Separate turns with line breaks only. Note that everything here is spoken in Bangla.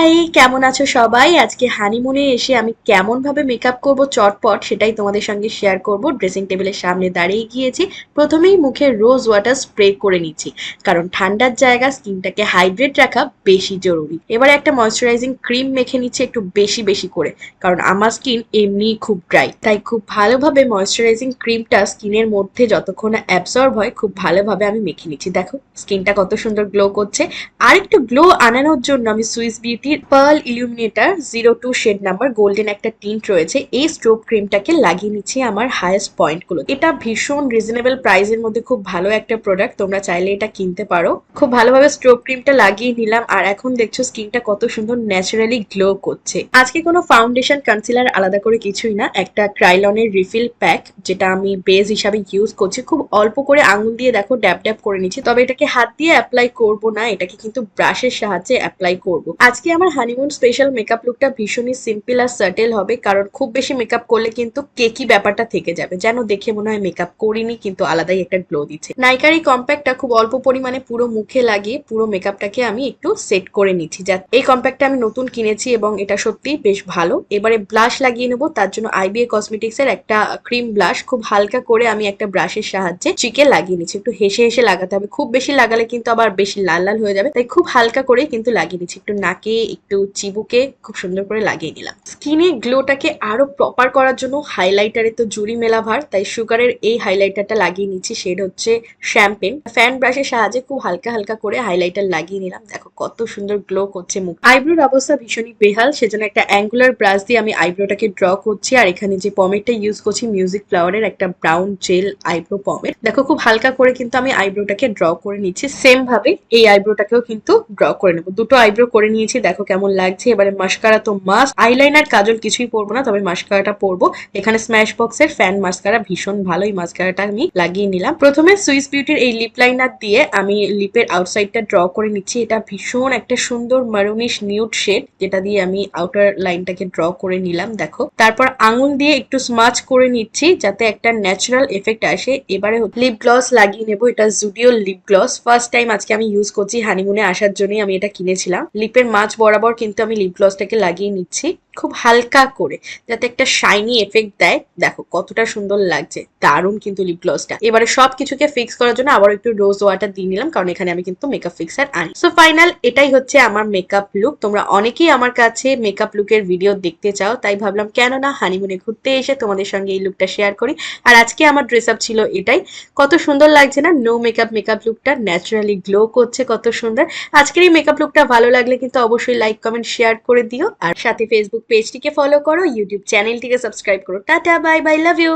হাই, কেমন আছো সবাই? আজকে হানিমুনে এসে আমি কেমন ভাবে মেকআপ করব চটপট সেটাই তোমাদের সঙ্গে শেয়ার করব। ড্রেসিং টেবিলের সামনে দাঁড়িয়ে গিয়েছি। প্রথমেই মুখে রোজ ওয়াটার স্প্রে করে নিচ্ছি, কারণ ঠান্ডার জায়গা স্কিনটাকে হাইড্রেট রাখা বেশি জরুরি। এবারে একটা ময়শ্চারাইজিং ক্রিম মেখে নিচ্ছি একটু বেশি বেশি করে, কারণ আমার স্কিন এমনি খুব ড্রাই, তাই খুব ভালোভাবে ময়শ্চারাইজিং ক্রিমটা স্কিনের মধ্যে যতক্ষণ না অ্যাবসর্ব হয় খুব ভালোভাবে আমি মেখে নিচ্ছি। দেখো স্কিনটা কত সুন্দর গ্লো করছে। আর একটু গ্লো আনানোর জন্য আমি সুইস বিউটির pearl illuminator 02 shade number golden একটা টিন্ট রয়েছে, এই স্ট্রোব ক্রিমটাকে লাগিয়ে নিচ্ছি আমার হাইয়েস্ট পয়েন্ট গুলো। এটা ভীষণ রিজনেবল প্রাইসের মধ্যে খুব ভালো একটা প্রোডাক্ট, তোমরা চাইলে এটা কিনতে পারো। খুব ভালোভাবে স্ট্রোব ক্রিমটা লাগিয়ে নিলাম, আর এখন দেখছো স্কিনটা কত সুন্দর ন্যাচারালি গ্লো করছে। আজকে কোনো ফাউন্ডেশন কনসিলার আলাদা করে কিছুই না, একটা ক্রাইলনের রিফিল প্যাক যেটা আমি বেস হিসাবে ইউজ করছি। খুব অল্প করে আঙুল দিয়ে দেখো ড্যাব ড্যাব করে নিচ্ছি, তবে এটাকে হাত দিয়ে অ্যাপ্লাই করব না, এটাকে কিন্তু ব্রাশের সাহায্যে অ্যাপ্লাই করব। আজকে আমার হানিমুন স্পেশাল মেকআপ লুকটা ভীষণই সিম্পল আর সাটেল হবে, কারণ খুব বেশি মেকআপ করলে কিন্তু কেকি ব্যাপারটা থেকে যাবে, যেন দেখে মনে হয় মেকআপ করিনি কিন্তু আলাদাই একটা গ্লো দিচ্ছে। নাইকার এই কম্প্যাক্টটা খুব অল্প পরিমাণে পুরো মুখে লাগিয়ে পুরো মেকআপটাকে আমি একটু সেট করে নিচ্ছি। যা এই কম্প্যাক্টটা আমি নতুন কিনেছি এবং এটা সত্যি বেশ ভালো। এবারে ব্লাশ লাগিয়ে নেবো, তার জন্য আইবিএ কসমেটিক্স এর একটা ক্রিম ব্লাশ খুব হালকা করে আমি একটা ব্রাশের সাহায্যে চিকে লাগিয়ে নিচ্ছি। একটু হেসে হেসে লাগাতে হবে, খুব বেশি লাগালে কিন্তু আবার বেশি লাল লাল হয়ে যাবে, তাই খুব হালকা করে কিন্তু লাগিয়ে নিচ্ছি। একটু নাকে একটু চিবুকে খুব সুন্দর করে লাগিয়ে নিলাম। স্কিনে গ্লোটাকে আরো প্রপার করার জন্য হাইলাইটারে তো জুড়ি মেলা ভার, তাই সুগারের এই হাইলাইটারটা লাগিয়ে নিচ্ছি। শেড হচ্ছে শ্যাম্পেন। ফ্যান ব্রাশের সাহায্যে খুব হালকা হালকা করে হাইলাইটার লাগিয়ে নিলাম। দেখো কত সুন্দর গ্লো করছে মুখ। আইব্রোর অবস্থা ভীষণই বেহাল, সেজন্য একটা অ্যাঙ্গুলার ব্রাশ দিয়ে আমি আইব্রোটাকে ড্র করছি। আর এখানে যে পমেটটা ইউজ করছি মিউজিক ফ্লাওয়ারের একটা ব্রাউন জেল আইব্রো পমেট। দেখো খুব হালকা করে কিন্তু আমি আইব্রোটাকে ড্র করে নিচ্ছি। সেম ভাবে এই আইব্রোটাকেও কিন্তু ড্র করে নেবো। দুটো আইব্রো করে নিয়েছি, দেখো কেমন লাগছে। এবারে মাস্কারা তো মাস্ট, আইলাইনার কাজল কিছুই পরবো না, তবে মাস্কারাটা পরবো। এখানে স্ম্যাশ বক্সের ফ্যান মাস্কারা ভীষণ ভালো, এই মাস্কারাটা আমি লাগিয়ে নিলাম। প্রথমে সুইস বিউটির এই লিপ লাইনার দিয়ে আমি লিপের আউটসাইডটা ড্র করে নিচ্ছি। এটা ভীষণ একটা সুন্দর মারুনিশ নিউড শেড, যেটা দিয়ে আমি আউটার লাইনটাকে ড্র করে নিলাম। দেখো তারপর আঙুল দিয়ে একটু স্মাচ করে নিচ্ছি যাতে একটা ন্যাচারাল এফেক্ট আসে। এবারে লিপ গ্লস লাগিয়ে নেবো, এটা Zudio lip gloss. First time আজকে আমি ইউজ করছি, হানিমুনে আসার জন্যই আমি এটা কিনেছিলাম। লিপের মাঝ বরাবর কিন্তু আমি লিপ গ্লসটাকে লাগিয়ে নিচ্ছি খুব হালকা করে, যাতে একটা শাইনি এফেক্ট দেয়। দেখো কতটা সুন্দর লাগছে, দারুণ কিন্তু লিপ গ্লসটা। এবারে সবকিছুকে ফিক্স করার জন্য আবার একটু রোজ ওয়াটার দিয়ে নিলাম, কারণ এখানে আমি কিন্তু মেকআপ ফিক্সার আনি। সো ফাইনাল এটাই হচ্ছে আমার মেকআপ লুক। তোমরা অনেকেই আমার কাছে মেকআপ লুকের ভিডিও দেখতে চাও, তাই ভাবলাম কেন না হানিমুনে ঘুরতে এসে তোমাদের সঙ্গে এই লুকটা শেয়ার করি। আর আজকে আমার ড্রেস আপ ছিল এটাই। কত সুন্দর লাগছে না নো মেকআপ মেকআপ লুকটা, ন্যাচারালি গ্লো করছে কত সুন্দর। আজকের এই মেকআপ লুকটা ভালো লাগলে কিন্তু অবশ্যই লাইক কমেন্ট শেয়ার করে দিও, আর সাথে ফেসবুক পেজটিকে ফলো করো, ইউটিউব চ্যানেলটিকে সাবস্ক্রাইব করো। Tata bye bye, love you.